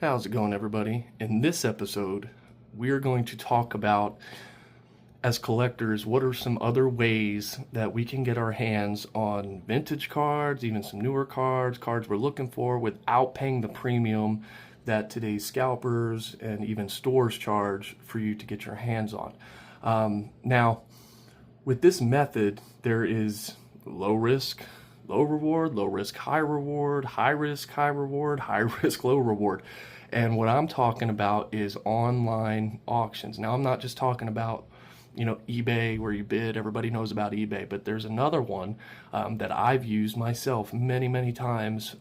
How's it going, everybody? In this episode, we're going to talk about, as collectors, what are some other ways that we can get our hands on vintage cards, even some newer cards, cards we're looking for, without paying the premium that today's scalpers and even stores charge for you to get your hands on. Now, with this method, there is low risk, low reward, low risk, high reward, high risk, high reward, high risk, low reward. And what I'm talking about is online auctions. Now, I'm not just talking about, eBay where you bid. Everybody knows about eBay, but there's another one that I've used myself many, many times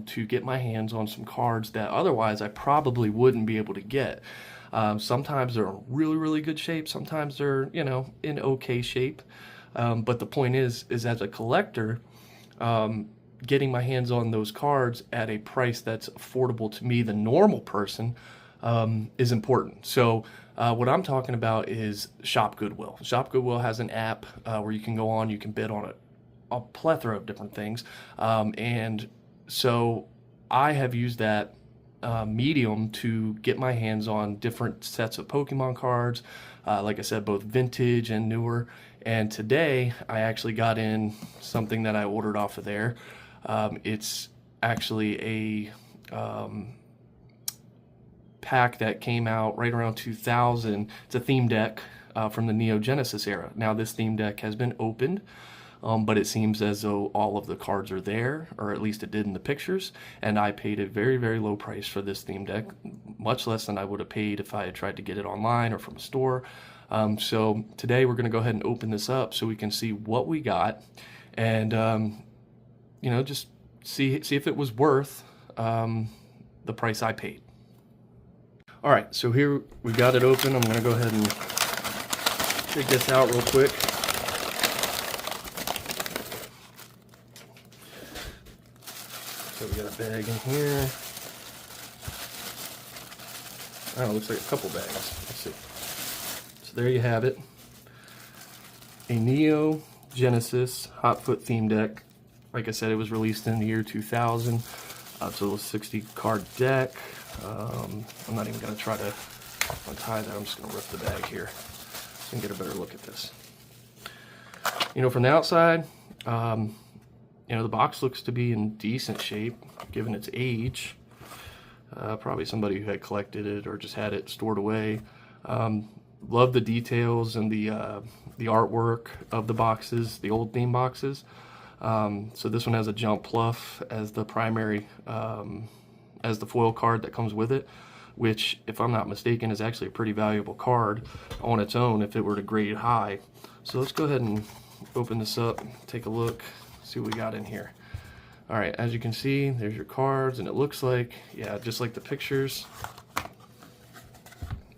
to get my hands on some cards that otherwise I probably wouldn't be able to get. Sometimes they're in really, really good shape. Sometimes they're, in okay shape. But the point is as a collector, getting my hands on those cards at a price that's affordable to me, the normal person, is important. So what I'm talking about is Shop Goodwill. Shop Goodwill has an app where you can go on, you can bid on a plethora of different things. And so I have used that medium to get my hands on different sets of Pokemon cards, like I said, both vintage and newer. And today I actually got in something that I ordered off of there. It's actually a pack that came out right around 2000. It's a theme deck from the Neo Genesis era. Now this theme deck has been opened, but it seems as though all of the cards are there, or at least it did in the pictures, and I paid a very, very low price for this theme deck, much less than I would have paid if I had tried to get it online or from a store. So today we're going to go ahead and open this up so we can see what we got, and just see if it was worth the price I paid. All right, so here we got it open. I'm going to go ahead and take this out real quick. So we got a bag in here. Oh, it looks like a couple bags. Let's see. So there you have it. A Neo Genesis Hotfoot theme deck. Like I said, it was released in the year 2000. So a 60 card deck. I'm not even going to try to untie that. I'm just going to rip the bag here so you can get a better look at this. From the outside, the box looks to be in decent shape given its age. Probably somebody who had collected it or just had it stored away. Love the details and the artwork of the boxes, the old theme boxes. So this one has a Jump Pluff as the primary, as the foil card that comes with it, which, if I'm not mistaken, is actually a pretty valuable card on its own if it were to grade high. So let's go ahead and open this up, take a look, see what we got in here. All right, as you can see, there's your cards, and it looks like, yeah, just like the pictures,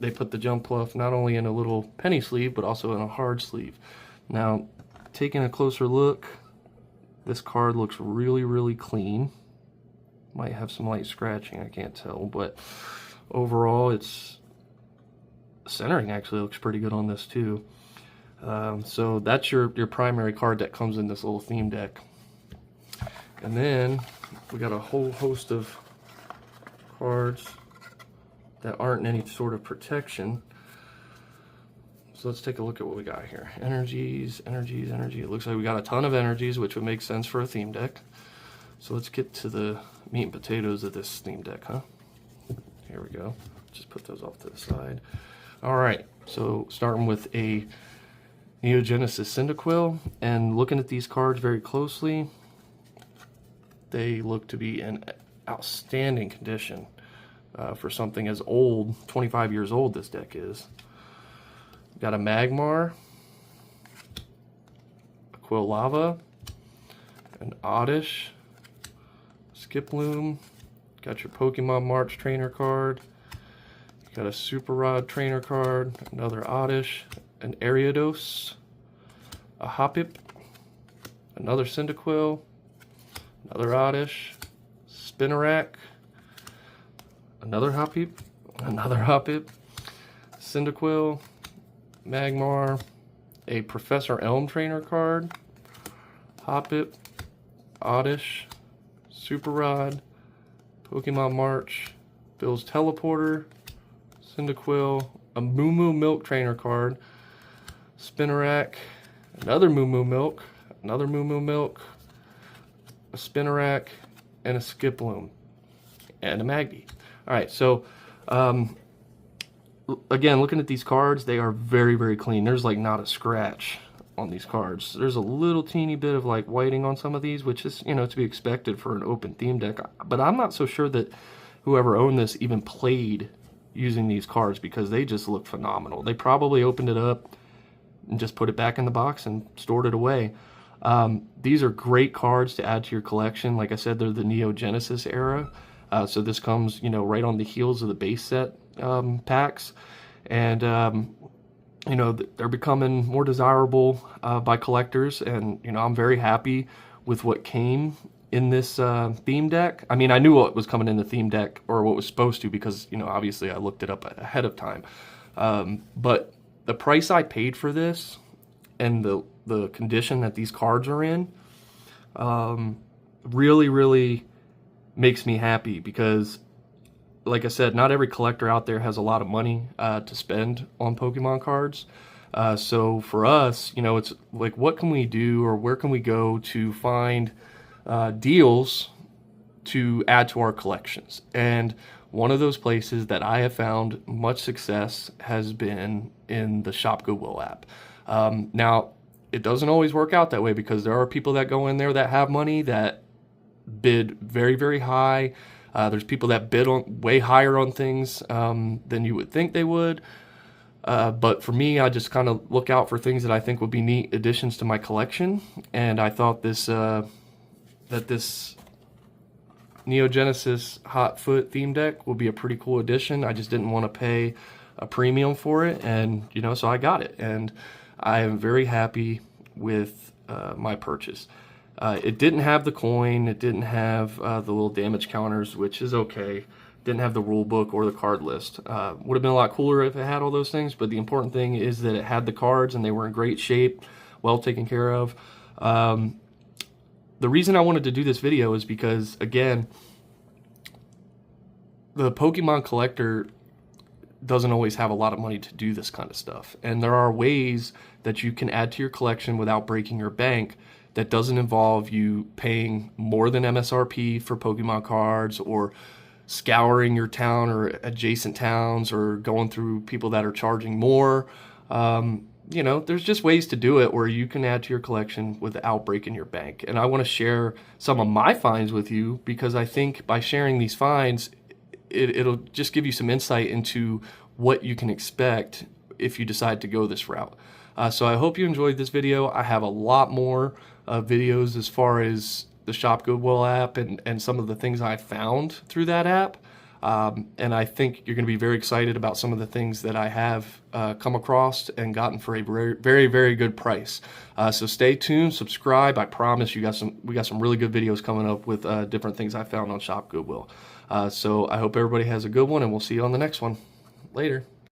they put the Jump Pluff not only in a little penny sleeve, but also in a hard sleeve. Now, taking a closer look, this card looks really, really clean. Might have some light scratching, I can't tell, but overall, it's centering actually looks pretty good on this too. So that's your primary card that comes in this little theme deck. And then we got a whole host of cards that aren't in any sort of protection. So let's take a look at what we got here. Energies. It looks like we got a ton of energies, which would make sense for a theme deck. So let's get to the meat and potatoes of this theme deck, huh? Here we go. Just put those off to the side. All right, so starting with a Neo Genesis Cyndaquil, and looking at these cards very closely, they look to be in outstanding condition for something as old, 25 years old this deck is. Got a Magmar, a Quilava, an Oddish, Skiploom, got your Pokemon March trainer card, you got a Super Rod trainer card, another Oddish, an Ariados, a Hoppip, another Cyndaquil, another Oddish, Spinarak, another Hoppip, Cyndaquil, Magmar, a Professor Elm trainer card, Hoppip, Oddish, Super Rod, Pokemon March, Bill's Teleporter, Cyndaquil, a Moo Moo Milk Trainer card, Spinarak, another Moo Moo Milk, another Moo Moo Milk, a Spinarak, and a Skiploom, and a Magby. Alright, so again, looking at these cards, they are very, very clean. There's like not a scratch on these cards. There's a little teeny bit of like whiting on some of these, which is, you know, to be expected for an open theme deck. But I'm not so sure that whoever owned this even played using these cards, because they just look phenomenal. They probably opened it up and just put it back in the box and stored it away. These are great cards to add to your collection. Like I said, they're the Neo Genesis era. So this comes, you know, right on the heels of the base set packs. And, you know, they're becoming more desirable by collectors. And, you know, I'm very happy with what came in this theme deck. I mean, I knew what was coming in the theme deck, or what was supposed to, because, you know, obviously I looked it up ahead of time. But the price I paid for this and the condition that these cards are in really, really makes me happy, because like I said, not every collector out there has a lot of money to spend on Pokemon cards. So for us, you know, it's like, what can we do, or where can we go to find deals to add to our collections? And one of those places that I have found much success has been in the Shop Goodwill app. Now, it doesn't always work out that way, because there are people that go in there that have money that bid very, very high. There's people that bid on way higher on things than you would think they would. But for me, I just kind of look out for things that I think would be neat additions to my collection. And I thought this this Neo Genesis Hot Foot theme deck would be a pretty cool addition. I just didn't want to pay a premium for it, and you know, so I got it, and I am very happy with my purchase. It didn't have the coin, it didn't have the little damage counters, which is okay. Didn't have the rule book or the card list. Would have been a lot cooler if it had all those things, but the important thing is that it had the cards and they were in great shape, well taken care of. The reason I wanted to do this video is because, again, the Pokemon collector doesn't always have a lot of money to do this kind of stuff. And there are ways that you can add to your collection without breaking your bank that doesn't involve you paying more than MSRP for Pokemon cards, or scouring your town or adjacent towns, or going through people that are charging more. You know, there's just ways to do it where you can add to your collection without breaking your bank. And I want to share some of my finds with you, because I think by sharing these finds, it'll just give you some insight into what you can expect if you decide to go this route. So I hope you enjoyed this video. I have a lot more videos as far as the Shop Goodwill app and some of the things I found through that app. And I think you're going to be very excited about some of the things that I have come across and gotten for a very, very, very good price. So stay tuned, subscribe. I promise we got some really good videos coming up with different things I found on Shop Goodwill. So I hope everybody has a good one, and we'll see you on the next one. Later.